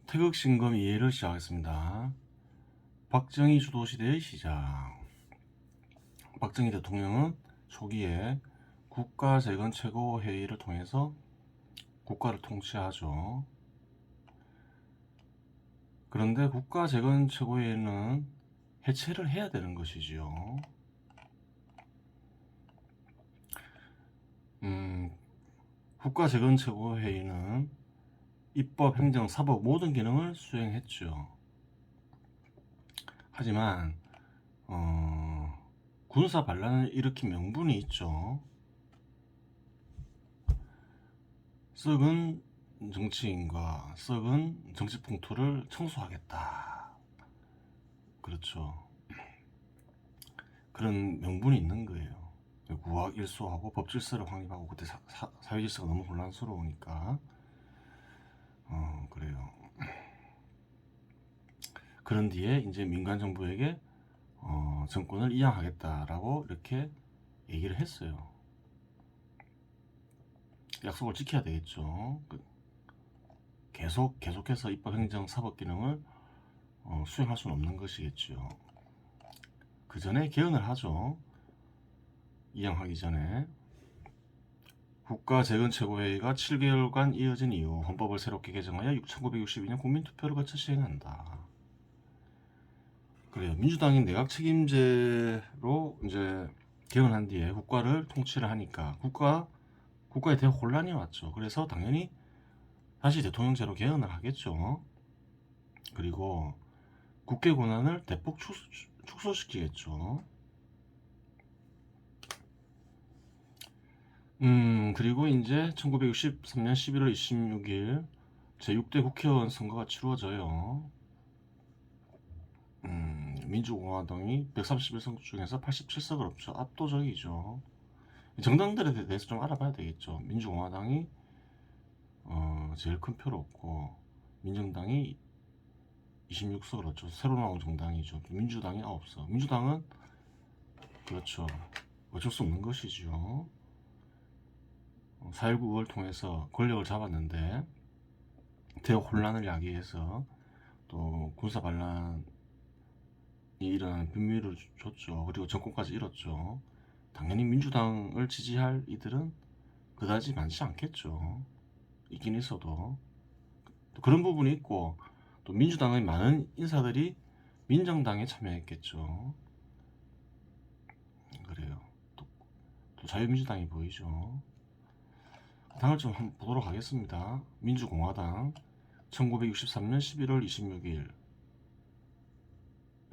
태극신검 이해를 시작하겠습니다. 박정희 주도 시대의 시작. 박정희 대통령은 초기에 국가재건 최고회의를 통해서 국가를 통치하죠. 그런데 국가재건 최고회의는 해체를 해야 되는 것이지요. 국가재건 최고회의는 입법, 행정, 사법 모든 기능을 수행했죠. 하지만 군사 반란을 일으킨 명분이 있죠. 썩은 정치인과 썩은 정치 풍토를 청소하겠다. 그렇죠. 그런 명분이 있는 거예요. 구악 일소하고 법질서를 확립하고 그때 사회질서가 너무 혼란스러우니까 그래요. 그런 뒤에 이제 민간 정부에게 정권을 이양하겠다라고 이렇게 얘기를 했어요. 약속을 지켜야 되겠죠. 계속해서 입법, 행정, 사법 기능을 수행할 수는 없는 것이겠죠. 그 전에 개헌을 하죠. 이양하기 전에. 국가재건최고회의가 7개월간 이어진 이후 헌법을 새롭게 개정하여 1962년 국민투표를 거쳐 시행한다. 그래요. 민주당이 내각 책임제로 이제 개헌한 뒤에 국가를 통치를 하니까 국가에 대한 혼란이 왔죠. 그래서 당연히 다시 대통령제로 개헌을 하겠죠. 그리고 국회 권한을 대폭 축소시키겠죠. 그리고 이제 1963년 11월 26일 제6대 국회의원 선거가 치루어져요. 민주공화당이 131석 중에서 87석을 얻죠. 압도적이죠. 정당들에 대해서 좀 알아봐야 되겠죠. 민주공화당이 제일 큰 표를 얻고 민정당이 26석을 얻죠. 새로 나온 정당이죠. 민주당이 9석. 민주당은 그렇죠. 어쩔 수 없는 것이죠. 4.19 의원을 통해서 권력을 잡았는데 대역 혼란을 야기해서 또 군사 반란이 일어나는 빌미를 줬죠. 그리고 정권까지 잃었죠. 당연히 민주당을 지지할 이들은 그다지 많지 않겠죠. 있긴 있어도 또 그런 부분이 있고, 또 민주당의 많은 인사들이 민정당에 참여했겠죠. 그래요. 또 자유민주당이 보이죠. 당을 좀 한번 보도록 하겠습니다. 민주공화당 1963년 11월 26일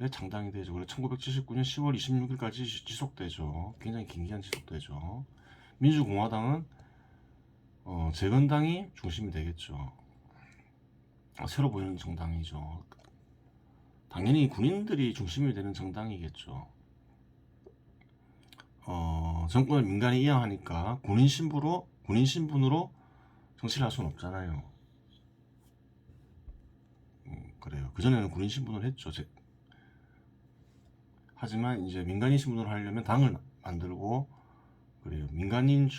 에 창당이 되죠. 그리고 1979년 10월 26일까지 지속되죠. 굉장히 긴 기간 지속되죠. 민주공화당은 재건당이 중심이 되겠죠. 새로 보이는 정당이죠. 당연히 군인들이 중심이 되는 정당이겠죠. 정권을 민간이 이양하니까 군인 신분으로 정치를 할 수는 없잖아요. 그래요. 그전에는 군인 신분을 했죠. 하지만 이제 민간인 신분으로 하려면 당을 만들고, 그래요. 민간인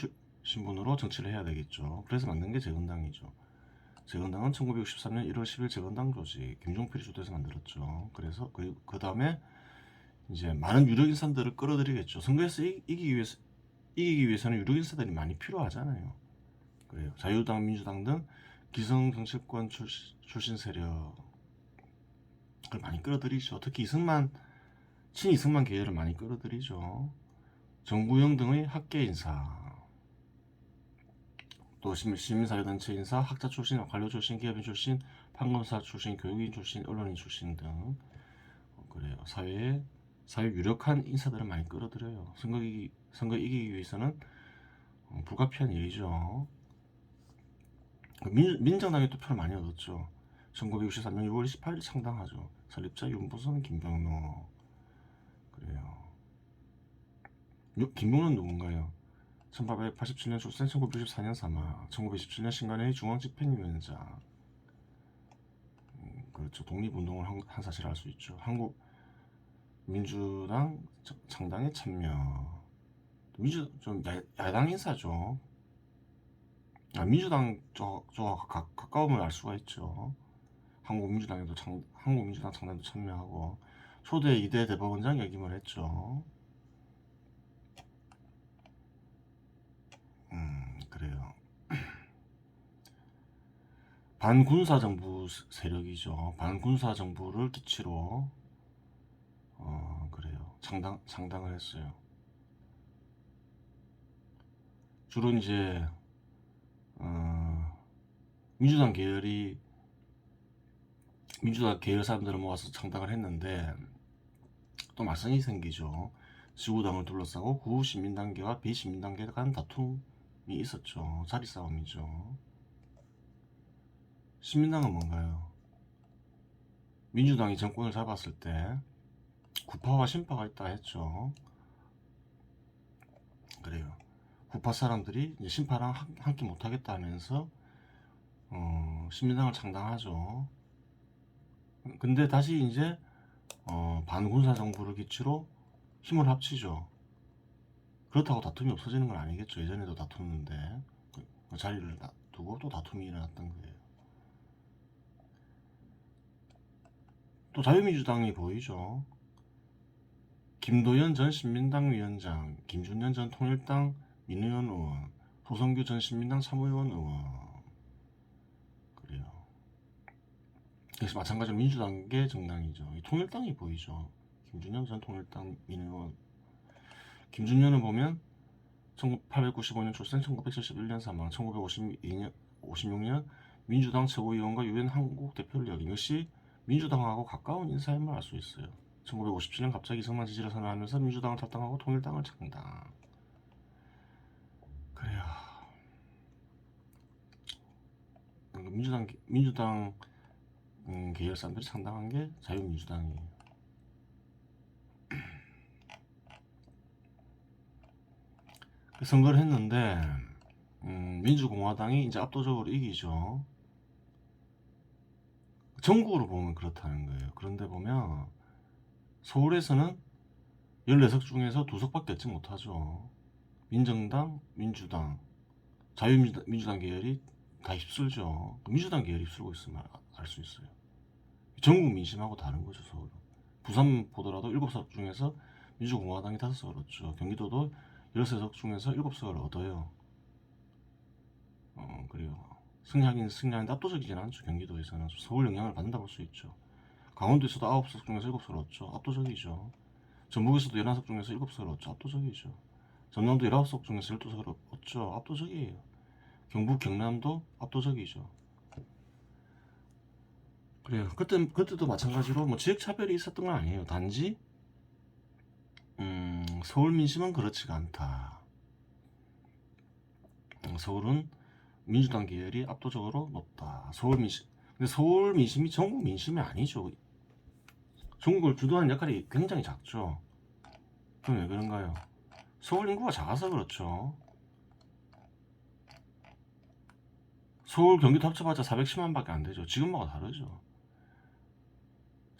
신분으로 정치를 해야 되겠죠. 그래서 만든 게 재건당이죠. 재건당은 1963년 1월 10일 재건당 조직 김종필이 주도해서 만들었죠. 그래서 그 다음에 이제 많은 유력 인사들을 끌어들이겠죠. 선거에서 이기기 위해서는 유력 인사들이 많이 필요하잖아요. 그래요. 자유당, 민주당 등 기성 정치권 출신 세력을 많이 끌어들이죠. 특히 친이승만 계열을 많이 끌어들이죠. 정구영 등의 학계 인사, 또 시민사회단체 인사, 학자 출신, 관료 출신, 기업인 출신, 판검사 출신, 교육인 출신, 언론인 출신 등 그래요. 사회 유력한 인사들을 많이 끌어들여요. 선거 이기기 위해서는 불가피한 일이죠. 민정당이 투표를 많이 얻었죠. 1963년 6월 28일 창당하죠. 설립자 윤보선, 김병로. 그래요. 김병로는 누군가요? 1887년 출생, 1964년 사망, 1927년 신간회의 중앙집행위원장. 그렇죠. 독립운동을 한 사실을 알 수 있죠. 한국 민주당 창당에 참여. 좀 야당 인사죠. 민주당 쪽과 가까움을 알 수가 있죠. 한국민주당 창단도 참여하고 초대 2대 대법원장 역임을 했죠. 그래요. 반군사정부 세력이죠. 반군사정부를 기치로 그래요. 창당을 했어요. 주로 이제 민주당 계열 사람들을 모아서 창당을 했는데 또 말썽이 생기죠. 지구당을 둘러싸고 구시민단계와 비시민단계 간 다툼이 있었죠. 자리 싸움이죠. 시민당은 뭔가요? 민주당이 정권을 잡았을 때 구파와 신파가 있다 했죠. 그래요. 구파 사람들이 이제 신파랑 함께 못하겠다 하면서 시민당을 창당하죠. 근데 다시 이제 반군사 정부를 기치로 힘을 합치죠. 그렇다고 다툼이 없어지는 건 아니겠죠. 예전에도 다투는데 그 자리를 두고 또 다툼이 일어났던 거예요. 또 자유민주당이 보이죠. 김도연 전 신민당 위원장, 김준현 전 통일당 민의원 의원, 소성규 전 신민당 참의원 의원. 그래요. 그래서 마찬가지로 민주당계 정당이죠. 통일당이 보이죠. 김준현 전 통일당 민의원. 김준현은 보면 1895년 출생, 1971년 사망, 1956년 민주당 최고위원과 유엔 한국 대표를 역임. 역시 민주당하고 가까운 인사임을 알 수 있어요. 1957년 갑자기 이승만 지지를 선언하면서 민주당을 탈당하고 통일당을 창당. 그래요. 민주당 계열 사람들이 창당한 게 자유민주당이에요. 선거를 했는데 민주공화당이 이제 압도적으로 이기죠. 전국으로 보면 그렇다는 거예요. 그런데 보면 서울에서는 14석 중에서 2석밖에 얻지 못하죠. 민정당, 민주당, 자유민주당 계열이 다 휩쓸죠. 민주당 계열이 휩쓸고 있으면 알 수 있어요. 전국 민심하고 다른 거죠. 서울은. 부산 보더라도 7석 중에서 민주공화당이 5석을 얻죠. 경기도도 13석 중에서 7석을 얻어요. 그래요. 승리하는데 압도적이진 않죠. 경기도에서는 서울 영향을 받는다 볼 수 있죠. 강원도에서도 9석 중에서 7석을 얻죠. 압도적이죠. 전북에서도 11석 중에서 7석을 얻죠. 압도적이죠. 전남도 19석 중에서 12석을 얻죠. 압도적이에요. 경북, 경남도 압도적이죠. 그래요. 그때도 마찬가지로 뭐 지역 차별이 있었던 건 아니에요. 단지 서울 민심은 그렇지가 않다. 서울은 민주당 계열이 압도적으로 높다. 서울 민심. 근데 서울 민심이 전국 민심이 아니죠. 전국을 주도하는 역할이 굉장히 작죠. 그럼 왜 그런가요? 서울 인구가 작아서 그렇죠. 서울 경기도 합쳐봤자 410만 밖에 안 되죠. 지금하고 다르죠.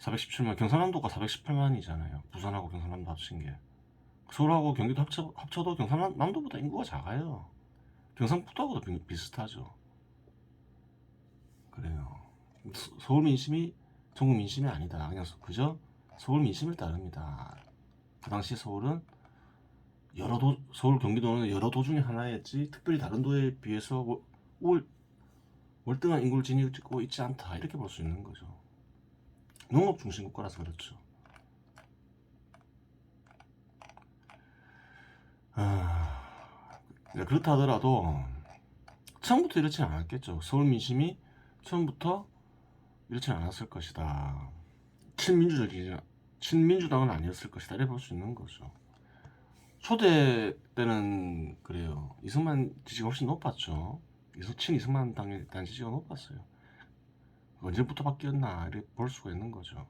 417만, 경상남도가 418만이잖아요. 부산하고 경상남도 합친 게. 서울하고 경기도 합쳐도 경상남도보다 인구가 작아요. 경상북도하고도 비슷하죠. 그래요. 서울 민심이 전국 민심이 아니다. 그냥 그저 서울 민심을 따릅니다. 그 당시 서울은 서울 경기도는 여러 도 중에 하나였지 특별히 다른 도에 비해서 월등한 인구를 지니고 있지 않다. 이렇게 볼 수 있는 거죠. 농업 중심 국가라서 그렇죠. 그렇다 하더라도 처음부터 이렇지는 않았겠죠. 서울 민심이 처음부터 이렇지는 않았을 것이다. 친민주당은 아니었을 것이다. 이렇게 볼 수 있는 거죠. 초대 때는 그래요. 이승만 지지가 훨씬 높았죠. 친이승만 당에 대한 지지가 높았어요. 언제부터 바뀌었나 이렇게 볼 수가 있는 거죠.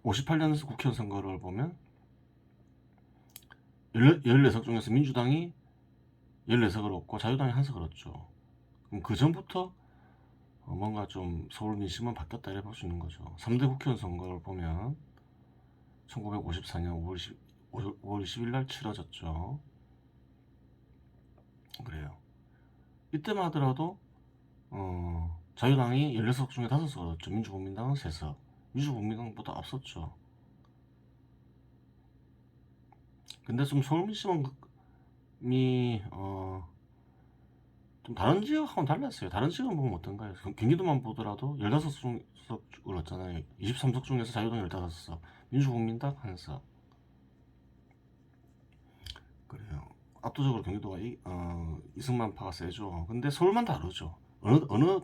58년 국회의원 선거를 보면 14석 중에서 민주당이 14석을 얻고 자유당이 1석을 얻죠. 그럼 그 전부터 뭔가 좀 서울 민심은 바뀌었다 이렇게 볼 수 있는 거죠. 3대 국회의원 선거를 보면 1954년 5월 20일 날 치러졌죠. 그래요. 이때만 하더라도 자유당이 16석 중에 5석 얻었죠. 민주국민당은 3석. 민주국민당보다 앞섰죠. 근데 좀 서울민심이 좀 다른 지역하고는 달랐어요. 다른 지역은 보면 어떤가요? 경기도만 보더라도 15석을 얻잖아요. 23석 중에서 자유당 15석, 민주국민당 1석. 그래요. 압도적으로 경기도가 이승만파가 세죠. 근데 서울만 다르죠. 어느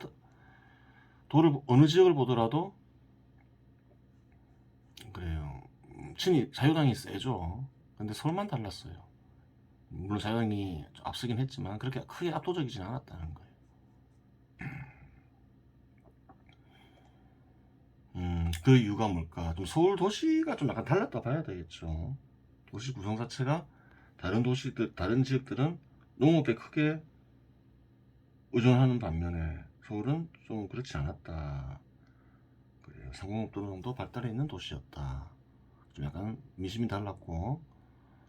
지역을 보더라도 그래요. 자유당이 세죠. 근데 서울만 달랐어요. 물론 자유당이 앞서긴 했지만 그렇게 크게 압도적이진 않았다는 거예요. 그 이유가 뭘까? 좀 서울 도시가 좀 약간 달랐다 봐야 되겠죠. 도시 구성 자체가 다른 지역들은 농업에 크게 의존하는 반면에 서울은 좀 그렇지 않았다. 그래요. 상공업도로도 발달해 있는 도시였다. 좀 약간 민심이 달랐고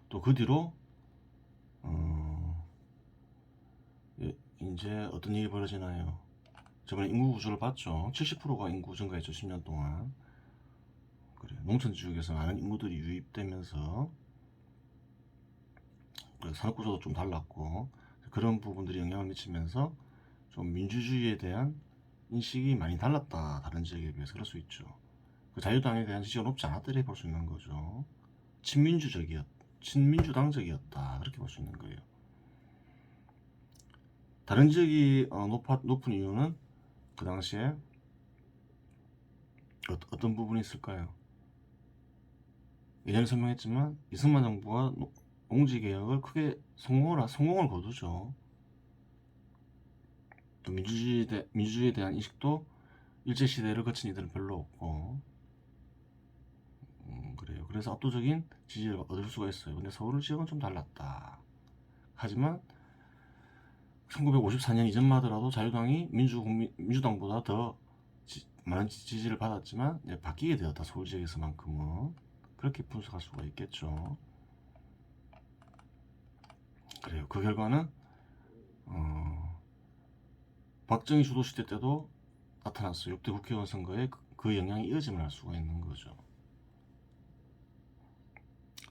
또 그 뒤로 이제 어떤 일이 벌어지나요? 저번에 인구 구조를 봤죠. 70%가 인구 증가했죠. 10년 동안. 그래 농촌 지역에서 많은 인구들이 유입되면서 산업 구조도 좀 달랐고 그런 부분들이 영향을 미치면서 좀 민주주의에 대한 인식이 많이 달랐다. 다른 지역에 비해서 그럴 수 있죠. 그 자유당에 대한 지지가 높지 않았더래 볼 수 있는 거죠. 친민주당적이었다. 그렇게 볼 수 있는 거예요. 다른 지역이 높은 이유는 그 당시에 어떤 부분이 있을까요? 예전에 설명했지만 이승만 정부가 농지개혁을 크게 성공을 거두죠. 또 민주주의에 대한 인식도 일제시대를 거친 이들은 별로 없고 그래요. 그래서 압도적인 지지를 얻을 수가 있어요. 근데 서울 지역은 좀 달랐다. 하지만 1954년 이전만 하더라도 자유당이 민주당보다 더 많은 지지를 받았지만 바뀌게 되었다. 서울 지역에서만큼은 그렇게 분석할 수가 있겠죠. 그래요. 그 결과는 박정희 주도 시대 때도 나타났어요. 6대 국회의원 선거에 그 영향이 이어짐을 알 수가 있는 거죠.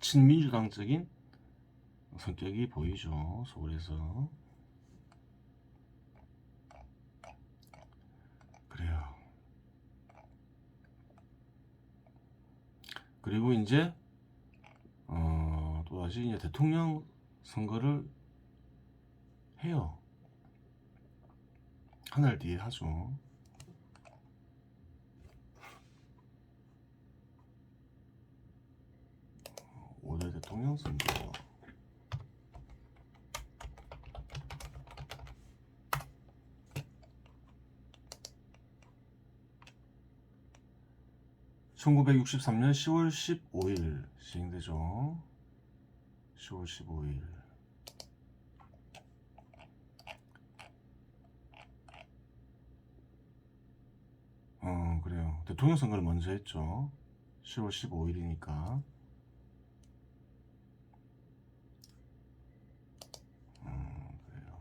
친민주당적인 성격이 보이죠. 서울에서. 그래요. 그리고 이제 또다시 이제 대통령 선거를 해요. 한 달 뒤에 하죠. 5대 대통령 선거. (1963년 10월 15일) 시행되죠. 10월 15일. 그래요. 대통령 선거를 먼저 했죠. 10월 15일이니까. 그래요.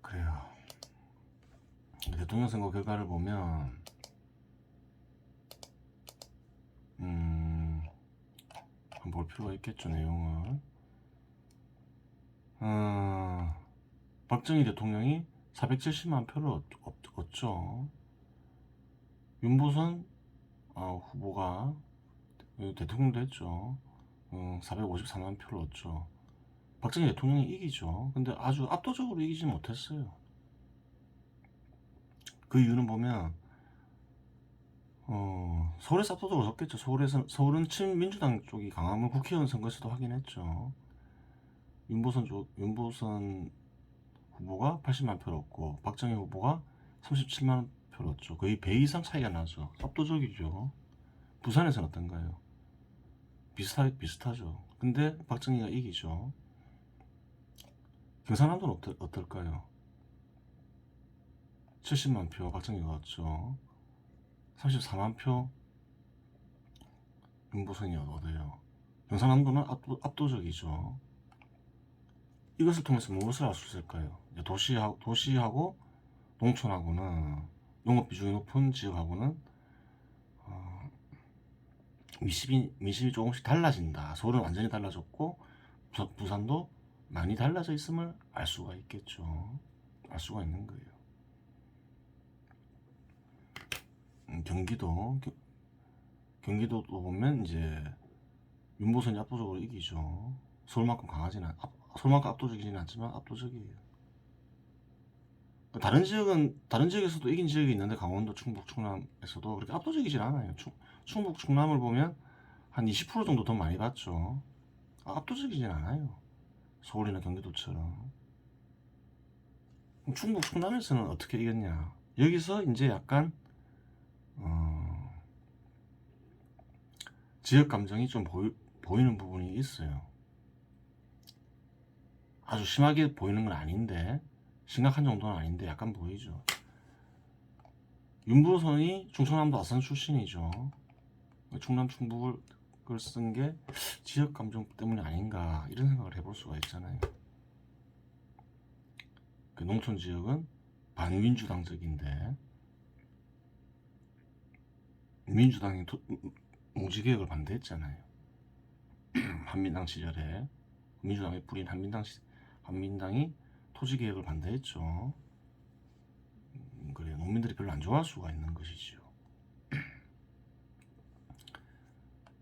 그래요. 대통령 선거 결과를 보면 한번 볼 필요가 있겠죠. 내용을. 박정희 대통령이 470만 표를 얻죠. 윤보선 후보가 대통령도 했죠. 454만 표를 얻죠. 박정희 대통령이 이기죠. 근데 아주 압도적으로 이기지 못했어요. 그 이유는 보면 서울에서 압도적으로 졌겠죠. 서울은 친민주당 쪽이 강함을 국회의원 선거에서도 확인했죠. 윤보선 후보가 80만 표를 얻고 박정희 후보가 37만 표를 얻죠. 거의 배 이상 차이가 나죠. 압도적이죠. 부산에서는 어떤가요? 비슷하죠. 근데 박정희가 이기죠. 경상남도는 어떨까요? 70만 표 박정희가 얻죠. 34만 표 윤보선이 얻어요. 경상남도는 압도적이죠. 이것을 통해서 무엇을 알 수 있을까요? 도시하고 농촌하고는, 농업 비중이 높은 지역하고는 미심이 조금씩 달라진다. 서울은 완전히 달라졌고 부산도 많이 달라져 있음을 알 수가 있겠죠. 알 수가 있는 거예요. 경기도도 보면 이제 윤보선이 압도적으로 이기죠. 서울만큼 압도적이지는 않지만 압도적이에요. 다른 지역에서도 이긴 지역이 있는데, 강원도, 충북, 충남에서도 그렇게 압도적이진 않아요. 충북, 충남을 보면 한 20% 정도 더 많이 받죠. 압도적이진 않아요. 서울이나 경기도처럼. 충북, 충남에서는 어떻게 이겼냐? 여기서 이제 약간 지역 감정이 좀 보이는 부분이 있어요. 아주 심하게 보이는 건 아닌데, 심각한 정도는 아닌데 약간 보이죠. 윤보선이 충청남도 아산 출신이죠. 충남, 충북을 쓴 게 지역 감정 때문이 아닌가, 이런 생각을 해볼 수가 있잖아요. 그 농촌 지역은 반민주당적인데, 민주당이 농지개혁을 반대했잖아요. 한민당 시절에 민주당이 뿌린 한민당이 토지개혁을 반대했죠. 그래요. 농민들이 별로 안 좋아할 수가 있는 것이죠.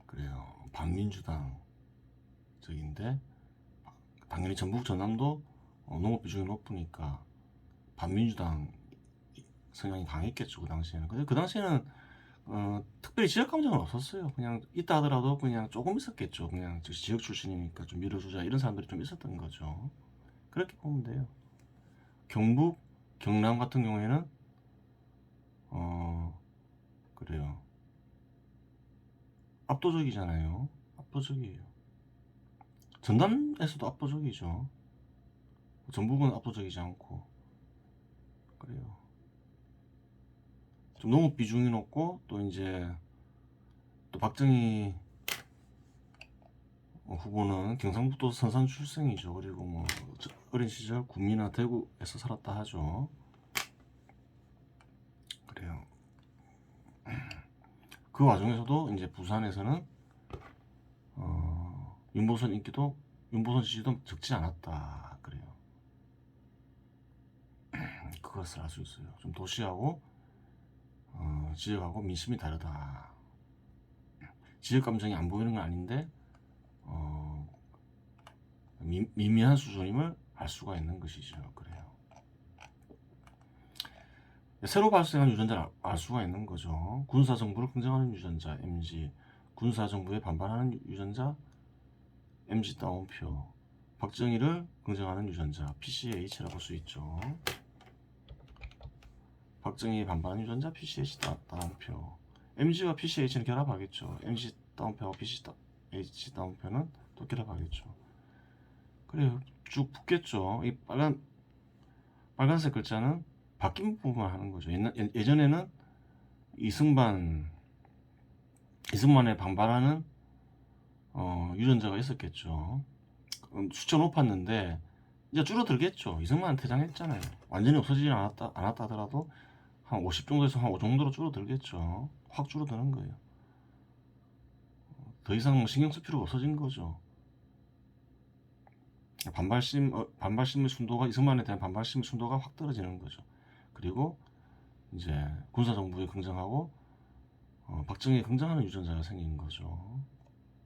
그래요. 반민주당적인데, 당연히 전북 전남도 농업 비중이 높으니까 반민주당 성향이 강했겠죠. 그 당시에는. 근데 그 당시에는 특별히 지역 감정은 없었어요. 그냥 있다 하더라도 그냥 조금 있었겠죠. 그냥 지역 출신이니까 좀 밀어주자, 이런 사람들이 좀 있었던 거죠. 그렇게 보면 돼요. 경북, 경남 같은 경우에는 그래요. 압도적이잖아요. 압도적이에요. 전남에서도 압도적이죠. 전북은 압도적이지 않고. 그래요. 좀 농업 비중이 높고, 또 이제 또 박정희 후보는 경상북도 선산 출생이죠. 그리고 뭐 어린 시절 구미나 대구에서 살았다 하죠. 그래요. 그 와중에서도 이제 부산에서는 윤보선 지지도 적지 않았다. 그래요. 그것을 알 수 있어요. 좀 도시하고 지역하고 민심이 다르다. 지역 감정이 안 보이는 건 아닌데 미미한 수준임을 알 수가 있는 것이죠. 그래요. 새로 발생한 유전자를 알 수가 있는 거죠. 군사정부를 긍정하는 유전자 MG, 군사정부에 반발하는 유전자 MG 따옴표, 박정희를 긍정하는 유전자 PCH라고 볼 수 있죠. 박정희에 반발하는 유전자 PCH 따옴표. MG와 PCH는 결합하겠죠. MG 따옴표와 PCH 따옴표는 또 결합하겠죠. 그래요. 쭉 붙겠죠. 이 빨간색 글자는 바뀐 부분만 하는 거죠. 예전에는 이승만에 반발하는 유전자가 있었겠죠. 숫자 높았는데 이제 줄어들겠죠. 이승만은 퇴장했잖아요. 완전히 없어지지 않았다 하더라도 한 50 정도에서 한 5 정도로 줄어들겠죠. 확 줄어드는 거예요. 더 이상 뭐 신경 쓸 필요가 없어진 거죠. 반발심의 순도가, 이승만에 대한 반발심의 순도가 확 떨어지는 거죠. 그리고 이제 군사정부에 긍정하고 박정희에 긍정하는 유전자가 생긴 거죠.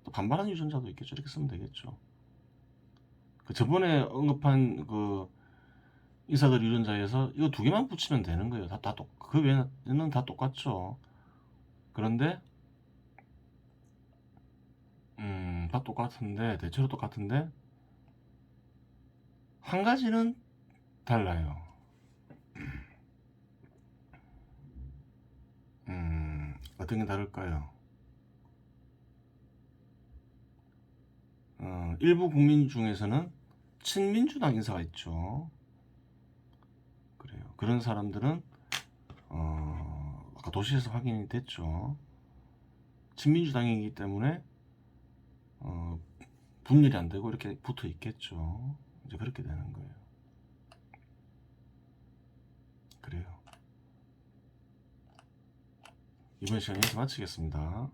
또 반발하는 유전자도 있겠죠. 이렇게 쓰면 되겠죠. 그 저번에 언급한 그 인사들 유전자에서 이거 두 개만 붙이면 되는 거예요. 그 외에는 다 똑같죠. 그런데 다 똑같은데, 대체로 똑같은데 한 가지는 달라요. 어떤 게 다를까요? 일부 국민 중에서는 친민주당 인사가 있죠. 그래요. 그런 사람들은 아까 도시에서 확인이 됐죠. 친민주당이기 때문에 분열이 안 되고 이렇게 붙어 있겠죠. 이제 그렇게 되는 거예요. 그래요. 이번 시간에 여기서 마치겠습니다.